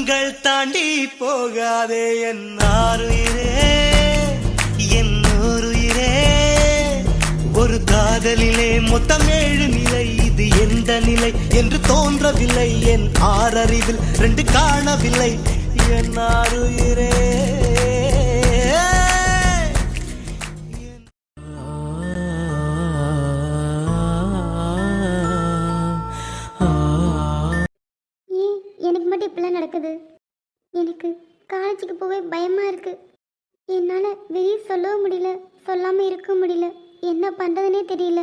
கள் தாண்டி போகாதே என் ஆருயிரே, என் ஊருயிரே. ஒரு காதலிலே மொத்தம் 7 நிலை, இது எந்த நிலை என்று தோன்றவில்லை. என் ஆறறிவில் 2 காணவில்லை என் ஆருயிரே. எனக்கு மட்டும் இப்படிலாம் நடக்குது. எனக்கு காலேஜுக்கு போக பயமாக இருக்குது. என்னால் வெளியே சொல்லவும் முடியல, சொல்லாமல் இருக்க முடியல. என்ன பண்ணுறதுனே தெரியல.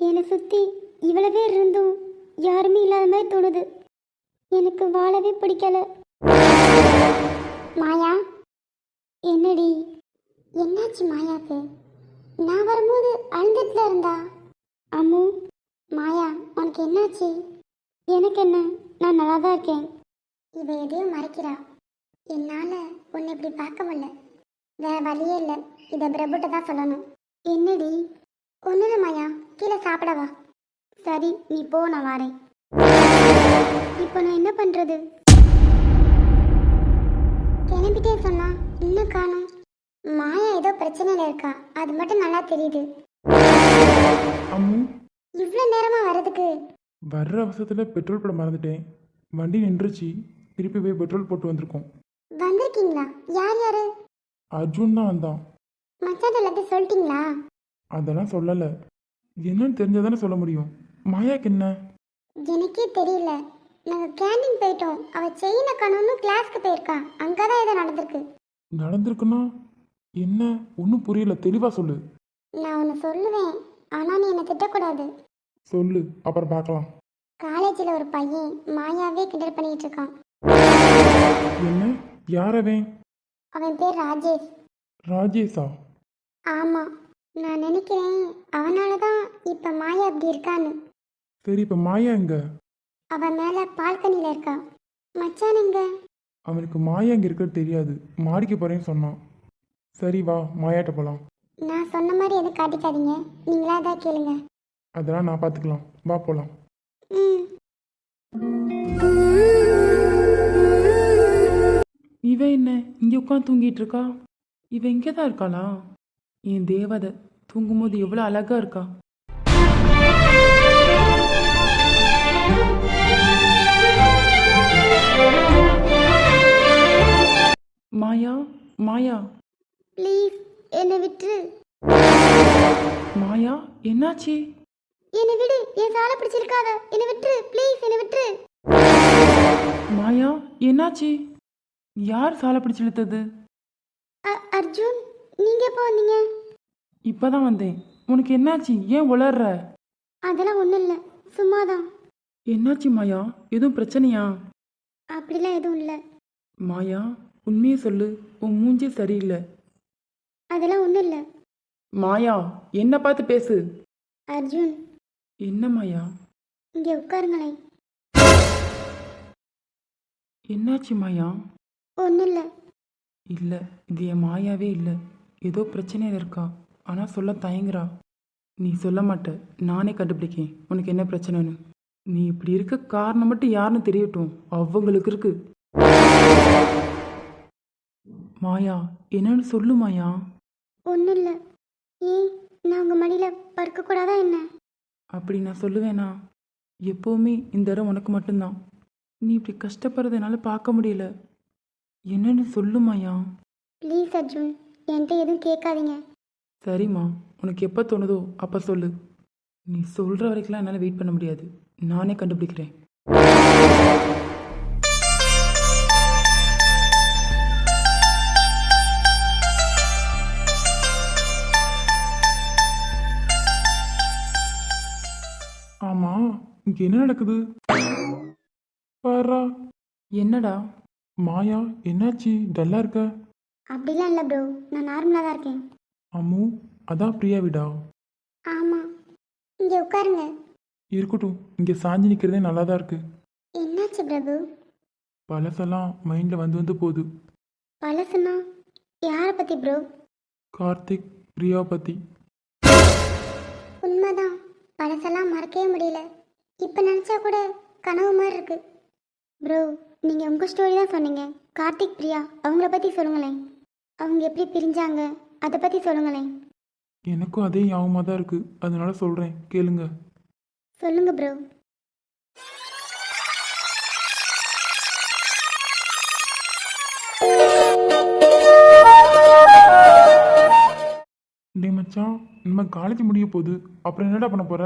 என்னை சுற்றி இவ்வளோ பேர் இருந்தும் யாருமே இல்லாத மாதிரி தோணுது. எனக்கு வாழவே பிடிக்கல. மாயா, என்னடி என்னாச்சு மாயாக்கு? நான் வரும்போது அழுந்துட்டுல இருந்தா. அம்மு, மாயா உனக்கு என்னாச்சு? எனக்கு என்ன, நான் நல்லா தான் இருக்கேன். இவ எதையும் மறைக்கிறா. என்னால் உன்னை இப்படி பார்க்க முடியல. வேற வழியே இல்லை. இதை பிரபுட்ட தான் சொல்லணும். என்னடி? ஒன்றும் மாயா, கீழே சாப்பிடவா? சரி நீ போ, நான் வரேன். இப்போ நான் என்ன பண்ணுறது? கிளம்பிட்டே சொன்னா இன்னும் காணும். மாயா ஏதோ பிரச்சனையில் இருக்கா, அது மட்டும் நல்லா தெரியுது. அம்மு, இவ்வளோ நேரமாக வர்றதுக்கு? வர்ற அவசரத்தில் பெட்ரோல் போட மறந்துட்டேன். வண்டி நின்றுச்சு, திருப்பி போய் பெட்ரோல் போட்டு வந்திருக்கோம். வந்திருக்கீங்களா? யார் யாரு? அர்ஜுன் தான் வந்தான். மச்சான் எல்லாத்தையும் சொல்லிட்டீங்களா? அதெல்லாம் சொல்லலை. என்னன்னு தெரிஞ்சாதானே சொல்ல முடியும். மாயாக்கு என்ன? எனக்கே தெரியல. நாங்கள் கேண்டீன் போயிட்டோம். அவள் செயினை காணோன்னு கிளாஸ்க்கு போயிருக்கா. அங்கே தான் ஏதோ நடந்திருக்கு. நடந்திருக்குன்னா என்ன? ஒன்றும் புரியல, தெளிவாக சொல்லு. நான் ஒன்று சொல்லுவேன், ஆனால் நீ என்னை திட்டக்கூடாது. சொல்லு, அப்புறம் பார்க்கலாம். காலேஜில் ஒரு பையன் மாயாவே கிண்டல் பண்ணிட்டு இருக்கான். என்ன? யாரவன்? அவன் பேர் ராஜேஷ். ராஜேஷா? ஆமாம், நான் நினைக்கிறேன் அவனால தான் இப்போ மாயா அப்படி இருக்கான்னு. சரி, இப்போ மாயா எங்க? அவன் மேலே பால்கனியில் இருக்கா. மச்சான் எங்க? அவனுக்கு மாயா எங்கே இருக்கிறது தெரியாது. மாடிக்கு போகிறேன்னு சொன்னான். சரி வா, மாயாட்ட போகலாம். நான் சொன்ன மாதிரி எதுவும் காட்டிக்காதீங்க, நீங்களா தான் கேளுங்க. அதெல்லாம் நான் பார்த்துக்கலாம், வா போகலாம். ம். இவன் என்ன இங்கே உட்காந்து தூங்கிட்டு இருக்கா? இவன் இங்கே தான் இருக்காளா? என் தேவதை தூங்கும்போது எவ்வளோ அழகா இருக்கா. மாயா, மாயா ப்ளீஸ் என்னை விட்டு. மாயா, என்னாச்சு? என்னை விடு, என் சாலை பிடிச்சிருக்காத. என்னை விட்டு ப்ளீஸ், என்னை விட்டு. மாயா, என்னாச்சு? யார் சாலை பிடிச்சு இழுத்தது? அர்ஜுன், நீங்க எப்போ வந்தீங்க? இப்பதான் வந்தேன். உனக்கு என்னாச்சு? ஏன் உளர்ற? அதெல்லாம் ஒன்றும் இல்லை, சும்மாதான். என்னாச்சு மாயா? எதுவும் பிரச்சனையா? அப்படிலாம் எதுவும் இல்லை. மாயா, உண்மையை சொல்லு, உன் மூஞ்சி சரியில்லை. அதெல்லாம் ஒன்றும் இல்லை. மாயா, என்ன பார்த்து பேசு. அர்ஜுன், என்ன மாயா? இங்கே உட்காருங்களேன். என்னாச்சு மாயா? ஒன்றும் இல்லை. இல்லை, இது என் மாயாவே இல்லை. ஏதோ பிரச்சனையில் இருக்கா, ஆனால் சொல்ல தயங்குறா. நீ சொல்ல மாட்ட, நானே கண்டுபிடிக்கேன் உனக்கு என்ன பிரச்சனைன்னு. நீ இப்படி இருக்க காரணம் மட்டும் யாருன்னு தெரியட்டும், அவங்களுக்கு இருக்கு. மாயா, என்னன்னு சொல்லு மாயா. ஒன்றும் இல்லை. ஏன், நான் உங்கள் மடியில் பறக்கக்கூடாதா என்ன? அப்படி நான் சொல்லுவேனா? எப்போவுமே இந்த இடம் உனக்கு மட்டும்தான். நீ இப்படி கஷ்டப்படுறத என்னால் பார்க்க முடியல. என்னன்னு சொல்லு மாயா. ப்ளீஸ் அர்ஜுன், என்கிட்ட எதுவும் கேட்காதீங்க. சரிம்மா, உனக்கு எப்போ தோணுதோ அப்போ சொல்லு. நீ சொல்கிற வரைக்கும்லாம் என்னால் வெயிட் பண்ண முடியாது. நானே கண்டுபிடிக்கிறேன். ஆமாம், இங்கே என்ன நடக்குது? பாரா. என்னடா? மாயா, என்னாச்சு? டல்லாக இருக்க? அப்படிலாம் இல்லை ப்ரோ, நான் நார்மலாக தான் இருக்கேன். அம்மு, அதான் பிரியா வீடா? ஆமாம், இங்கே உட்காருங்க. இருக்கட்டும், இங்கே சாஞ்சி நிற்கிறதே நல்லா தான் இருக்கு. என்னாச்சு பிரபு? பழசெல்லாம் மைண்டில் வந்து போகுது. பழசுனா யாரை பற்றி ப்ரோ? கார்த்திக், பிரியாவை பற்றி. உண்மைதான், பழசெல்லாம் மறக்கவே முடியல. இப்போ நினச்சா கூட கனவு மாதிரி இருக்கு. ப்ரோ நீங்கள் உங்கள் ஸ்டோரி தான் சொன்னீங்க. கார்த்திக் பிரியா அவங்கள பற்றி சொல்லுங்களேன். அவங்க எப்படி பிரிஞ்சாங்க அதை பற்றி சொல்லுங்களேன். எனக்கும் அதே ஞாபகமாக தான் இருக்குது, அதனால சொல்கிறேன் கேளுங்க. சொல்லுங்க ப்ரோ. டேய் மச்சான், நம்ம காலேஜ் முடிய போகுது, அப்புறம் என்னடா பண்ண போற?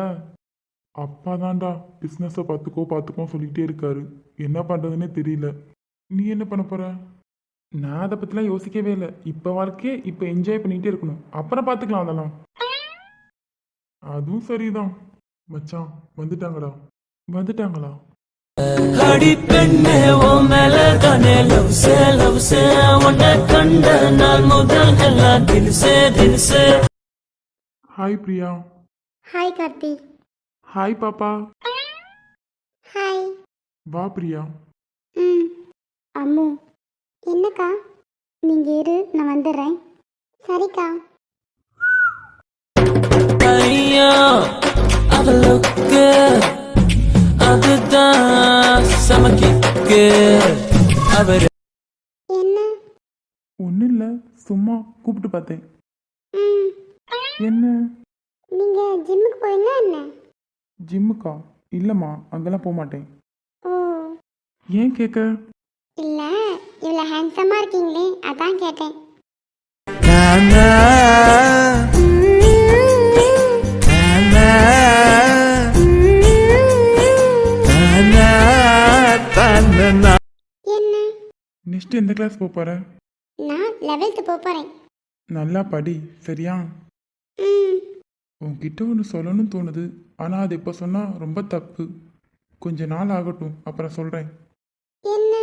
அப்பா தான்டா பிஸ்னஸை பார்த்துக்கோ சொல்லிக்கிட்டே இருக்காரு. என்ன பண்ணுறதுன்னே தெரியல. நீ என்ன பண்ண போற? நான் அதை பற்றிலாம் யோசிக்கவே இல்லை. இப்போ வாழ்க்கையே இப்போ என்ஜாய் பண்ணிக்கிட்டே இருக்கணும், அப்புறம் பார்த்துக்கலாம் அதெல்லாம். அதுவும் சரிதான். மச்சான் வந்துட்டாங்களா? அடி பெண்ணே ஓ மேல தானே லவ்ஸே உன்னை கண்ட நாள் முதல் எல்லாம் தினுசே. Hi Priya. Hi Karthi. Hi பாப்பா. ஹாய். வா பிரியா. ம். அம்மு. என்னக்கா? நீங்கள் இரு, நான் வந்துடுறேன். சரிக்கா. ஐயா அவளுக்கு அதுதான் சமக்கிக்கு அவர் என்ன? ஒன்றும் இல்லை, சும்மா கூப்பிட்டு பார்த்தேன். ம். என்ன? நீங்கள் ஜிம்முக்கு போவீங்களா என்ன? ஜிம்முக்கா? இல்லைம்மா, அங்கெல்லாம் போக மாட்டேன். ஓ ஏன் கேட்க? இல்லை, இவ்வளோ ஹேண்ட்ஸமாக இருக்கீங்களே அதான் கேட்டேன். என்ன? நெக்ஸ்ட் எந்த கிளாஸ் போக போற? நான் 11th போக போகிறேன். நல்லா படி, சரியா? ம். உன்கிட்ட ஒன்று சொல்லணும்னு தோணுது, ஆனால் அது இப்போ சொன்னால் ரொம்ப தப்பு. கொஞ்ச நாள் ஆகட்டும், அப்புறம் சொல்கிறேன். என்ன?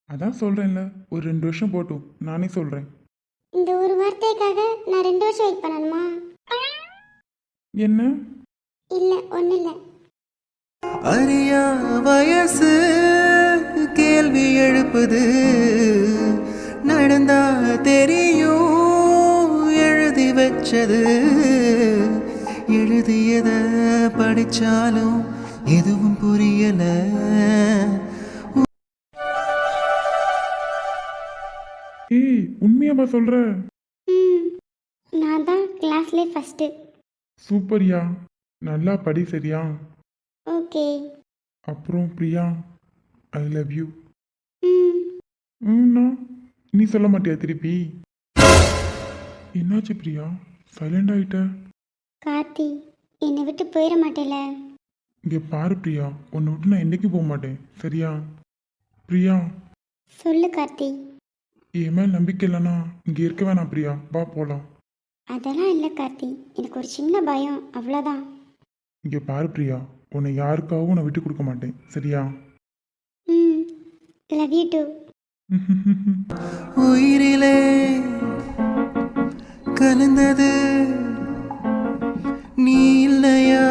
அதான் சொல்கிறேன்ல, ஒரு 2 வருஷம் போட்டும், நானே சொல்கிறேன். இந்த ஒரு வார்த்தைக்காக நான் 2 வருஷம் வெயிட் பண்ணணுமா? என்ன? இல்லை, ஒன்றும் இல்லை. அறியா வயசு கேள்வி எழுப்புது, நடந்தா தெரியும் எழுதி வச்சது, எழுதியத படிச்சாலும் எதுவும் புரியல. ஏய், உண்மையாவா சொல்கிற? ம். நான் தான் கிளாஸ்லேயே ஃபஸ்ட்டு. சூப்பர்யா, நல்லா படி, சரியா? ஓகே. அப்புறம் பிரியா, ஐ லவ் யூ. ம். ம்னா நீ சொல்ல மாட்டியா திருப்பி? என்னாச்சு பிரியா, சைலண்ட் ஆகிட்ட? கார்த்தி, என்னை விட்டு போயிட மாட்டேல? இங்கே பாரு பிரியா, உன்னை விட்டு நான் என்றைக்கும் போக மாட்டேன், சரியா? பிரியா, சொல்லு கார்த்தி. என் மேல் நம்பிக்கை இல்லைன்னா இங்கே இருக்க வேணாம் பிரியா, வா போகலாம். அதெல்லாம் இல்லை கார்த்தி, எனக்கு ஒரு சின்ன பயம், அவ்வளோதான். இங்கே பாரு பிரியா, உன்னை யாருக்காகவும் நான் விட்டு கொடுக்க மாட்டேன், சரியா? ம். Love you too. உயிரிலே கலந்தது நீ இல்லையா,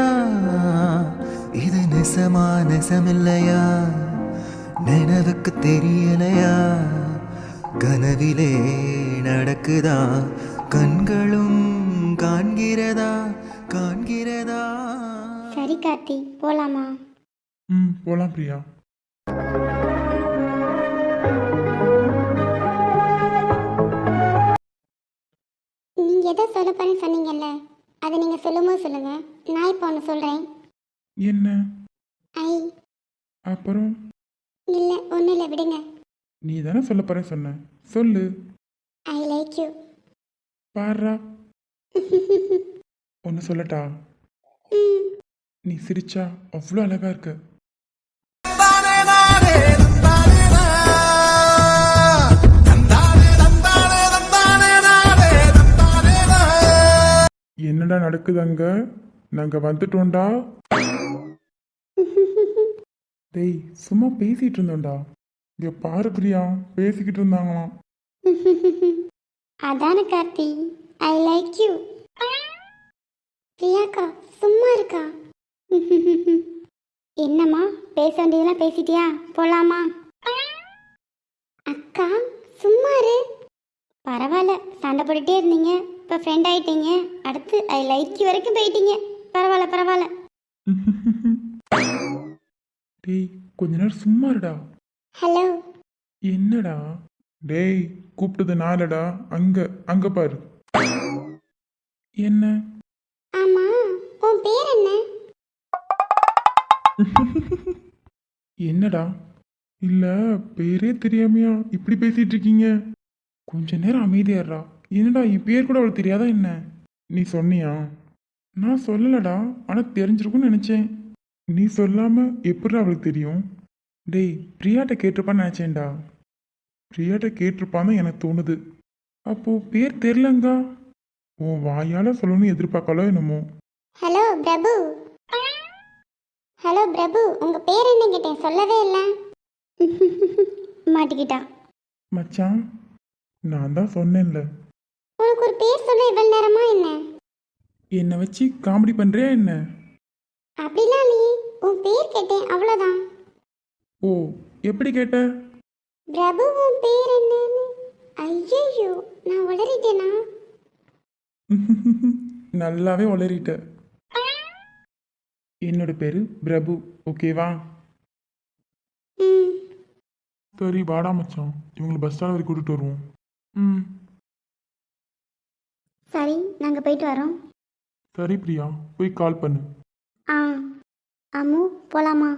இது நெசமில்லையா, நினைவுக்கு தெரியலையா, கனவிலே நடக்குதா, கண்களும் காண்கிறதா. சரி கார்த்தி, போகலாமா? போகலாம் பிரியா. நீங்கள் எதை சொல்ல போறேன்னு சொன்னீங்கல்ல, அதை நீங்கள் சொல்லும்போது சொல்லுங்கள். நான் இப்போ ஒன்று சொல்கிறேன். என்ன? ஐ. அப்புறம்? இல்லை, ஒன்றும் இல்லை, விடுங்க. நீ தானே சொல்ல போறேன்னு சொன்ன, சொல்லு. I like you. பாரா, ஒன்று சொல்லட்டா? ம். நீ சிரிச்சா அவ்வளோ அழகா இருக்க. என்னடா நடக்குது அங்க? நாங்க வந்துட்டோம்டா. டேய், சும்மா பேசிட்டு இருந்தோம்டா. இங்க பாரு பிரியா, பேசிக்கிட்டு இருந்தாங்களாம். அதானே கார்த்தி, ஐ லைக் யூ. பிரியாக்கா சும்மா இருக்கா? என்னம்மா, பேச வேண்டியதெல்லாம் பேசிட்டியா? போலாமா? அக்கா சும்மா இரு. பரவாயில்ல, சண்டை போட்டுட்டே இருந்தீங்க, இப்போ ஃப்ரெண்ட் ஆயிட்டீங்க, அடுத்து ஐ லைக் யூ வரைக்கும் போயிட்டீங்க. பரவாயில்ல. டேய், கொஞ்ச நேரம் சும்மா இருடா. ஹலோ. என்னடா? டேய், கூப்பிட்டது நானடா. அங்க அங்க பாரு. என்ன? ஆமா, உன் பேர் என்ன? என்னடா? இல்ல, பேரே தெரியாமையா இப்படி பேசிட்டு இருக்கீங்க? கொஞ்ச நேரம் அமைதியாடுறா. என்னடா, என் பேர் கூட அவளுக்கு தெரியாதா என்ன? நீ சொன்னியா? நான் சொல்லலடா, ஆனா தெரிஞ்சிருக்கும்னு நினைச்சேன். நீ சொல்லாம எப்படி அவளுக்கு தெரியும்? டேய், பிரியாட்ட கேட்டிருப்பான்னு நினைச்சேன்டா. பிரியாட்ட கேட்டிருப்பான்னு எனக்கு தோணுது. அப்போ பேர் தெரிலங்க. உன் வாயால சொல்லணும்னு எதிர்பார்க்கல என்னமோ. ஹலோ பிரபு. ஹலோ பிரபு, உங்க பேர் என்ன கேட்டேன், சொல்லவே இல்லை. மாட்டிக்கிட்டா. மச்சான், நான் தான் சொன்னேன்ல. உனக்கு ஒரு பேர் சொல்ல இவ்வளவு நேரமா என்ன? என்னை வச்சு காமெடி பண்றியா என்ன? அப்படிலாம் நீ, உன் பேர் கேட்டேன் அவ்வளோதான். ஓ, எப்படி கேட்ட? பிரபு, உன் பேர் என்னன்னு? ஐயோ, நான் உளறிட்டேனா? நல்லாவே உளறிட்ட. என்னோட பேரு பிரபு, ஓகேவா? ம். சரி, வாடா மச்சான், இவங்களை பஸ் ஸ்டாண்ட் வரைக்கும் கூட்டிட்டு வருவோம். ம். சரி, நாங்கள் போயிட்டு வரோம். சரி பிரியா, போய் கால் பண்ணு. ஆ. அம்மு, போலாமா?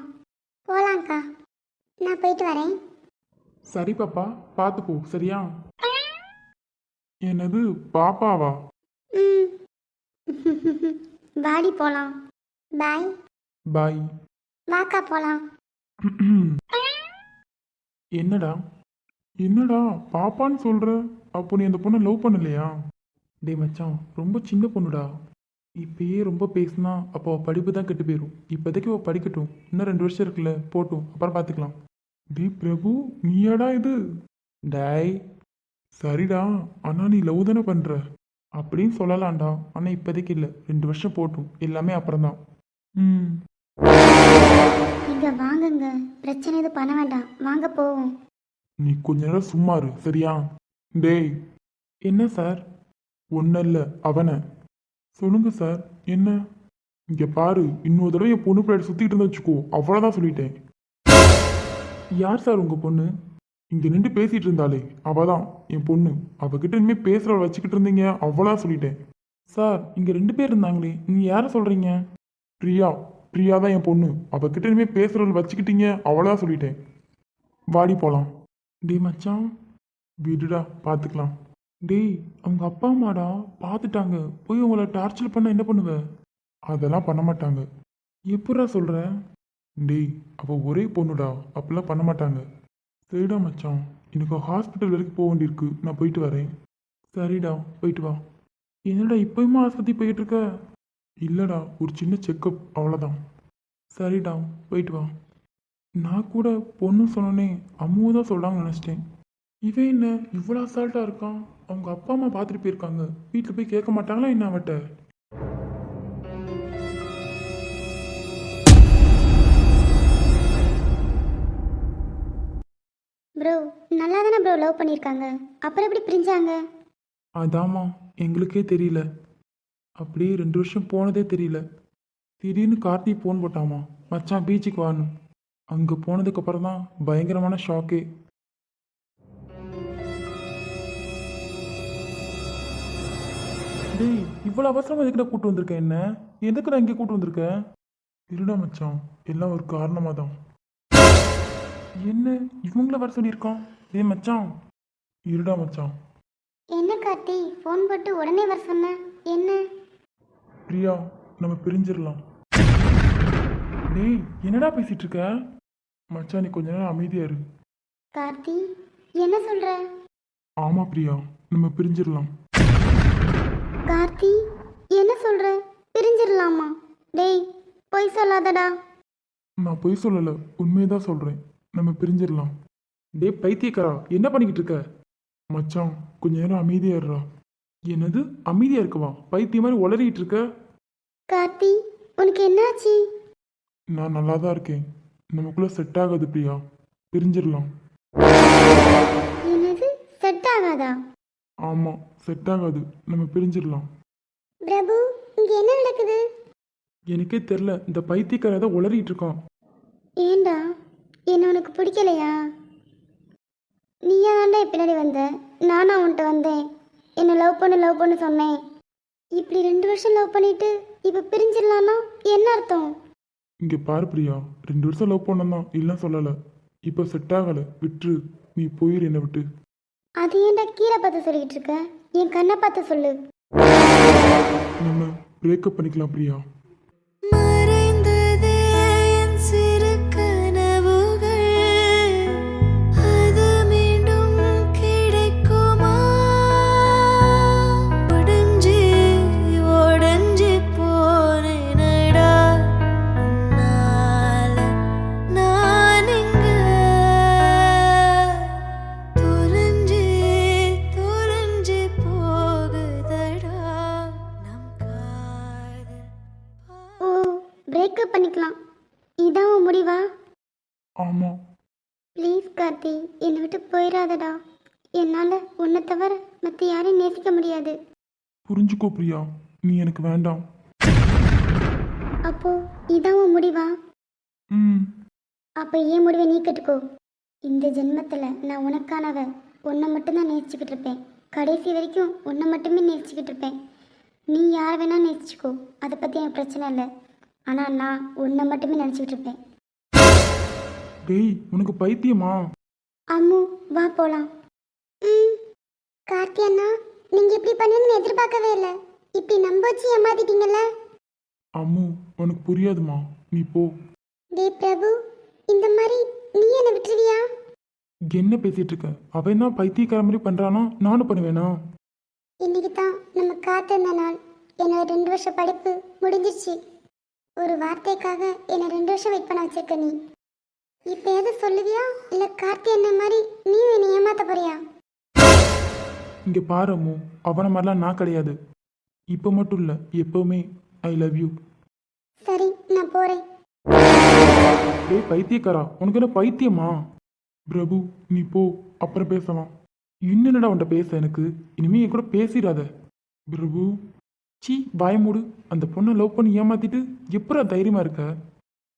போலாம்க்கா, நான் போயிட்டு வரேன். சரி பாப்பா, பார்த்து போ, சரியா? என்னது பாப்பாவா? ம். வாடி போலாம். பாய். பாய். வாக்கா போலாம். என்னடா? என்னடா பாப்பான்னு சொல்ற? அப்போ நீ அந்த பொண்ணை லவ் பண்ணலையா? டேய் மச்சான், ரொம்ப சின்ன பொண்ணுடா. இப்பயே ரொம்ப பேசுனா அப்போ அவள் படிப்பு தான் கெட்டு போயிடும். இப்போதைக்கு அவள் படிக்கட்டும், இன்னும் 2 வருஷம் இருக்குல்ல, போட்டும், அப்புறம் பார்த்துக்கலாம். டேய் பிரபு, நீயாடா இது? டேய், சரிடா, ஆனால் நீ லவ் தானே பண்ணுற அப்படின்னு சொல்லலாம்டா. ஆனால் இப்போதைக்கு இல்லை, 2 வருஷம் போட்டும், எல்லாமே அப்புறம்தான். ம். இங்க வாங்குங்க, பிரச்சனை எதுவும் பண்ண வேண்டாம், வாங்க போவோம். நீ கொஞ்ச நேரம் சும்மா இரு, சரியா? டேய். என்ன சார்? ஒன்றும் இல்லை, அவனை. சொல்லுங்க சார், என்ன? இங்கே பாரு, இன்னொரு தடவை என் பொண்ணு பிள்ளைய சுற்றிட்டு இருந்தா வச்சுக்கோ, அவ்வளோதான் சொல்லிட்டேன். யார் சார் உங்கள் பொண்ணு? இங்கே நின்று பேசிகிட்டு இருந்தாலே அவள் தான் என் பொண்ணு. அவகிட்ட இனிமேல் பேசுகிறவளை வச்சுக்கிட்டு இருந்தீங்க, அவ்வளோதான் சொல்லிட்டேன். சார், இங்கே 2 பேர் இருந்தாங்களே, நீங்கள் யாரை சொல்கிறீங்க? பிரியா. பிரியா தான் என் பொண்ணு. அவகிட்ட இனிமேல் பேசுகிறவளை வச்சுக்கிட்டீங்க, அவ்வளோதான் சொல்லிட்டேன். வாடி போகலாம். டேய் மச்சான், விடுடா, பார்த்துக்கலாம். டேய், அவங்க அப்பா அம்மாடா, பார்த்துட்டாங்க. போய் உங்களை டார்ச்சர் பண்ண என்ன பண்ணுவ? அதெல்லாம் பண்ண மாட்டாங்க. எப்படா சொல்கிற? டேய், அவள் ஒரே பொண்ணுடா, அப்படிலாம் பண்ண மாட்டாங்க. சரிடா மச்சான், எனக்கு ஹாஸ்பிட்டல் வரைக்கும் போக வேண்டியிருக்கு, நான் போயிட்டு வரேன். சரிடா, போயிட்டு வா. என்னடா இப்போயுமா ஆஸ்பத்திரி போயிட்டு இருக்க? இல்லைடா, ஒரு சின்ன செக்கப், அவ்வளோதான். சரிடா, போயிட்டு வா. நான் கூட பொண்ணு சொன்னோன்னே அம்முவை தான் சொல்கிறாங்கன்னு நினச்சிட்டேன். இவன் என்ன இவ்வளோ அசால்ட்டாக இருக்கான்? அவங்க அப்பா அம்மா பார்த்துட்டு போயிருக்காங்க, வீட்டில் போய் கேட்க மாட்டாங்களா என்ன அவட்ட? ப்ரோ, நல்லா தானே ப்ரோ லவ் பண்ணியிருக்காங்க, அப்புறம் எப்படி பிரிஞ்சாங்க? அதாம்மா, எங்களுக்கே தெரியல. அப்படியே 2 வருஷம் போனதே தெரியல. திடீர்னு கார்த்தி ஃபோன் போட்டாமா, மச்சான் பீச்சுக்கு வான்னு. அங்கே போனதுக்கப்புறம் தான் பயங்கரமான ஷாக்கே. டேய், இவ்வளோ அவசரமாக எதுக்கிட்ட கூட்டு வந்திருக்கேன்? என்ன எதுக்கு நான் இங்கே கூட்டு வந்திருக்கேன்? இருடா மச்சான், எல்லாம் ஒரு காரணமாக தான். என்ன இவங்கள வர சொல்லியிருக்கான்? ஏய் மச்சான், இருடா மச்சான். என்ன கார்த்தி, ஃபோன் போட்டு உடனே வர சொன்ன, என்ன? பிரியா, நம்ம பிரிஞ்சிடலாம். டேய், என்னடா பேசிட்டு இருக்க? மச்சான், நீ கொஞ்ச நேரம் அமைதியா இரு. கார்த்தி, என்ன சொல்ற? ஆமா பிரியா, நம்ம பிரிஞ்சிடலாம். கார்த்தி, என்ன சொல்ற? பிரிஞ்சிடலாமா? டேய், பொய் சொல்லாதடா. நான் பொய் சொல்லல, உண்மையதான் சொல்றேன். நம்ம பிரிஞ்சிடலாம். டேய் பைத்தியக்காரா, என்ன பண்ணிக்கிட்டு இருக்க? மச்சான், கொஞ்ச நேரம் அமைதியா இருடா. என்னது அமைதியா இருக்கவா? பைத்திய மாதிரி உளறிட்டு இருக்க. கார்த்தி, உனக்கு என்னாச்சு? நான் நல்லா தான் இருக்கேன். நமக்குள்ள செட் ஆகாது பிரியா, பிரிஞ்சிடலாம். என்னது, செட் ஆகாதா? ஆமா, செட் ஆகாது, நம்ம பிரிஞ்சிடலாம். பிரபு, இங்க என்ன நடக்குது? எனக்கே தெரில, இந்த பைத்தியக்கார ஏதோ உளறிட்டு இருக்கான். ஏண்டா, என்ன உனக்கு பிடிக்கலையா? நீயா தாண்டா பின்னாடி வந்த, நானா உன்கிட்ட வந்தேன். என்னை லவ் பண்ணு சொன்னேன். இப்படி 2 வருஷம் லவ் பண்ணிட்டு இப்போ பிரிஞ்சிடலான்னா என்ன அர்த்தம்? இங்கே பாரு பிரியா, 2 வருஷம் லவ் பண்ணதான் இல்லை சொல்லலை. இப்போ செட் ஆகலை, விட்டுரு. நீ போயிரு என்னை விட்டு. அது ஏன்டா கீழே பார்த்து சொல்லிக்கிட்டு இருக்க? என் கண்ணை பார்த்து சொல்லு. நம்ம பிரேக்கப் பண்ணிக்கலாம் பிரியா. மறைந்ததே என் சிறு கனவுகள், அது மீண்டும் கிடைக்குமா? உடைஞ்சு உடைஞ்சு போனேனடா உன்னால நான் இங்க. தொலைஞ்சு தொலைஞ்சு போகுதடா நம் காதல். ஓ, பிரேக்கப் பண்ணிக்கலாம், இதான் உன் முடிவா? ஆமாம். ப்ளீஸ் கார்த்தி, என்னை விட்டு போயிடாதடா. என்னால் உன்னை தவிர மற்ற யாரையும் நேசிக்க முடியாது. புரிஞ்சுக்கோ பிரியா, நீ எனக்கு வேண்டாம். அப்போ இதான் உன் முடிவா? ம். அப்போ ஏன் முடிவை நீ கேட்டுக்கோ. இந்த ஜென்மத்தில் நான் உனக்கானவ, உன்னை மட்டும்தான் நேசிச்சுக்கிட்டு இருப்பேன். கடைசி வரைக்கும் உன்னை மட்டுமே நேசிச்சுக்கிட்டு இருப்பேன். நீ யார் வேணா நேசிச்சுக்கோ, அதை பற்றி எனக்கு பிரச்சனை இல்லை. ஆனால் நான் உன்னை மட்டுமே நினச்சிக்கிட்டு இருப்பேன். டேய், உனக்கு பைத்தியமா? அம்மு, வா போகலாம். ம், கார்த்தி அண்ணா, நீங்கள் இப்படி பண்ணுவீங்கன்னு எதிர்பார்க்கவே இல்லை. இப்படி நம்ப வச்சு ஏமாத்திட்டீங்கல்ல. அம்மு, உனக்கு புரியாதுமா, நீ போ. டே பிரபு, இந்த மாதிரி நீ என்னை விட்டுருவியா? என்ன பேசிட்டு இருக்க? அவன் தான் பைத்தியக்கார மாதிரி பண்றானா, நானும் பண்ணுவேனா? இன்னைக்கு தான் நம்ம காத்திருந்த நாள். என்னோட 2 வருஷ படிப்பு முடிஞ்சிருச்சு. ஒரு வார்த்தைக்காக என்னை 2 வருஷம் வெயிட் பண்ண வச்சிருக்க நீ. இப்போ எது சொல்லுவியா, இல்லை கார்த்தி என்ன மாதிரி நீ என்னை ஏமாத்த போறியா? இங்க பாரு அம்மு, அவனை மாதிரிலாம் நான் கிடையாது. இப்போ மட்டும் இல்லை, எப்பவுமே ஐ லவ் யூ. சரி, நான் போகிறேன். டேய் பைத்தியக்காரா, உனக்கு என்ன பைத்தியமா? பிரபு, நீ போ, அப்புறம் பேசலாம். என்னடா உன்ட்ட பேச எனக்கு? இனிமே என் கூட பேசிடாத. பிரபு, சீ வாய மூடு. அந்த பொண்ணை லவ் பண்ணி ஏமாத்திட்டு எப்படா தைரியமா இருக்க?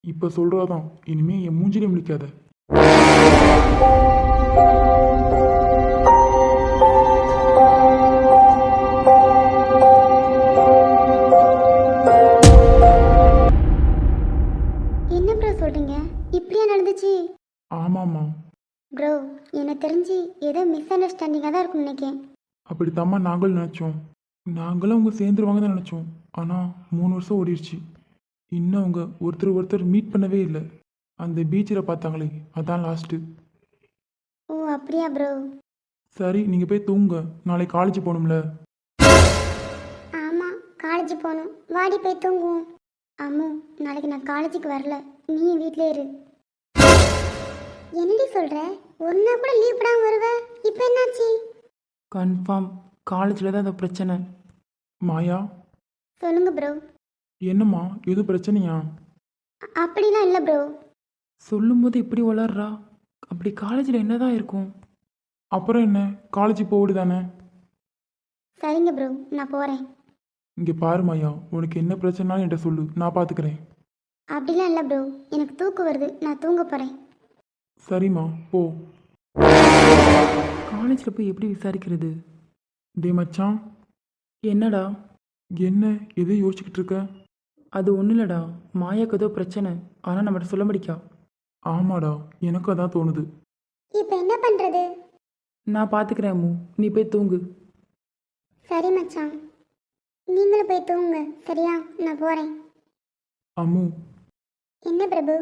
இப்போ சொல்றதான், இனிமே என் மூஞ்சிலே முழிக்காத. என்ன ப்ரோ சொல்கிறீங்க? இப்படியா நடந்துச்சு? ஆமாம்மா, ப்ரோ, எனக்கு தெரிஞ்சு ஏதோ மிஸ் அண்டர்ஸ்டாண்டிங்காக தான் இருக்கும்னு நினைக்கிறேன். அப்படித்தாம்மா நாங்களும் நினச்சோம். நாங்களும் அவங்க சேர்ந்துருவாங்க தான் நினச்சோம். ஆனால் 3 வருஷம் ஓடிடுச்சு. இன்னும் அவங்க ஒருத்தர் மீட் பண்ணவே இல்லை. அந்த பீச்சில் பார்த்தாங்களே, அதான் லாஸ்ட்டு. ஓ, அப்படியா ப்ரோ? சரி, நீங்கள் போய் தூங்க. நாளைக்கு காலேஜ் போகணும்ல. ஆமாம், காலேஜ் போகணும். வாடி போய் தூங்குவோம். அம்மு, நாளைக்கு நான் காலேஜுக்கு வரல, நீ வீட்டிலே இரு. என்னடி சொல்கிற? ஒரு நாள் கூட லீவ் போடாமல் வருவ, இப்போ என்னாச்சு? கன்ஃபார்ம் காலேஜில் தான் அந்த பிரச்சனை. மாயா, சொல்லுங்க ப்ரோ. என்னம்மா எதுவும் பிரச்சனையா? அப்படிலாம் இல்லை ப்ரோ. சொல்லும்போது இப்படி வளர்றா. அப்படி காலேஜில் என்னதான் இருக்கும்? அப்புறம் என்ன, காலேஜ் போவிடு தானே. சரிங்க ப்ரோ, நான் போகிறேன். இங்கே பாரு மாயா, உனக்கு என்ன பிரச்சனைனாலும் என்கிட்ட சொல்லு, நான் பார்த்துக்கிறேன். அப்படிலாம் இல்லை ப்ரோ, எனக்கு தூக்கம் வருது, நான் தூங்க போகிறேன். சரிம்மா, போ. காலேஜில் போய் எப்படி விசாரிக்கிறது? டே மச்சான், என்னடா? என்ன எதை யோசிச்சுக்கிட்டு இருக்க? அது ஒன்றும் இல்லைடா, மாயாக்கு ஏதோ பிரச்சனை, ஆனால் நம்மகிட்ட சொல்ல முடிக்கா. ஆமாடா, எனக்கும் அதான் தோணுது. இப்போ என்ன பண்ணுறது? நான் பார்த்துக்கிறேன் அம்மு, நீ போய் தூங்கு. சரி மச்சான், நீங்களும் போய் தூங்குங்க, சரியா? நான் போகிறேன். அம்மு, என்ன பிரபு?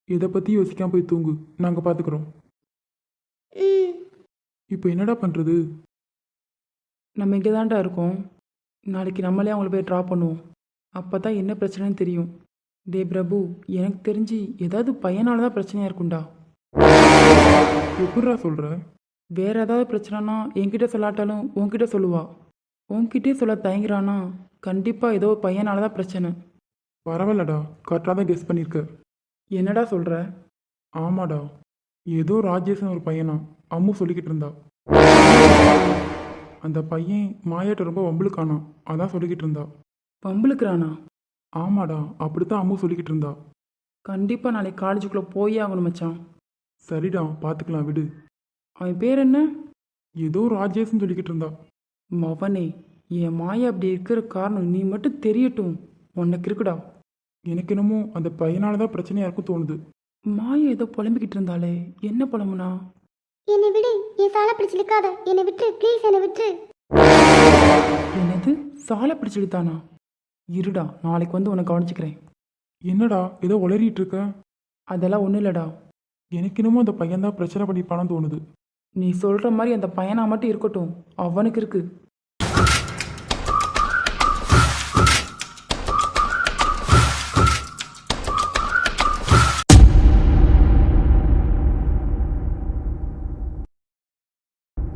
இதை பற்றி யோசிக்காம போய் தூங்கு, நாங்கள் பார்த்துக்குறோம். ம், இப்போ என்னடா பண்ணுறது? நம்ம இங்கே தான்டா இருக்கோம். நாளைக்கு நம்மளே அவங்கள போய் ட்ராப் பண்ணுவோம். அப்போ தான் என்ன பிரச்சனைன்னு தெரியும். டே பிரபு, எனக்கு தெரிஞ்சு ஏதாவது பையனால தான் பிரச்சனையாக இருக்கும்டா. எப்படிடா சொல்கிற? வேற ஏதாவது பிரச்சனைனா என்கிட்ட சொல்லாட்டாலும் உன்கிட்ட சொல்லுவா. உன்கிட்டே சொல்ல தயங்குறானா கண்டிப்பாக ஏதோ பையனால தான் பிரச்சனை. பரவாயில்லடா, கரெக்டாக தான் கெஸ் பண்ணியிருக்க. என்னடா சொல்கிற? ஆமாடா, ஏதோ ராஜேஷன் ஒரு பையனா அம்மு சொல்லிக்கிட்டு இருந்தா. அந்த பையன் மாயாட்ட ரொம்ப வம்புழுக்கானா, அதான் சொல்லிக்கிட்டு இருந்தா. பம்புளுக்குறானா? ஆமாடா, அப்படித்தான் அம்மு சொல்லிக்கிட்டு இருந்தா. கண்டிப்பாக நாளைக்கு காலேஜுக்குள்ளே போயே ஆகணும் மச்சான். சரிடா, பார்த்துக்கலாம், விடு. அவன் பேர் என்ன? ஏதோ ராஜேஷ்னு சொல்லிக்கிட்டு இருந்தா. மவனே, என் மாயா அப்படி இருக்கிற காரணம் நீ மட்டும் தெரியட்டும். உனக்கு இருக்குடா. எனக்கு என்னமோ அந்த பையனால தான் பிரச்சனையா இருக்கும் தோணுது. மாயா ஏதோ புலம்பிக்கிட்டு இருந்தாலே, என்ன புலம்புனா? என்னை விடு, என் சாலை பிடிச்சிருக்காத, என்னை விட்டு ப்ளீஸ், என்னை விட்டு. என்னது, சாலை பிடிச்சிடுத்தானா? இருடா, நாளைக்கு வந்து உன்னை கவனிச்சுக்கிறேன். என்னடா ஏதோ உளறிட்டு இருக்க? அதெல்லாம் ஒன்றும் இல்லடா. எனக்கு என்னமோ அந்த பையன் தான் பிரச்சனை பண்ணிப்பானு தோணுது. நீ சொல்கிற மாதிரி அந்த பையனா மட்டும் இருக்கட்டும், அவனுக்கு இருக்கு.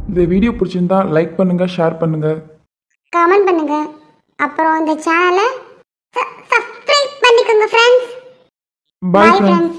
இந்த வீடியோ பிடிச்சிருந்தா லைக் பண்ணுங்க, ஷேர் பண்ணுங்க. கமெண்ட் பண்ணுங்க. அப்புறம் இந்த சேனலை சப்ஸ்கிரைப் பண்ணிக்கோங்க ஃப்ரெண்ட்ஸ். பாய் பாய் ஃப்ரெண்ட்ஸ். ஃப்ரெண்ட்ஸ்.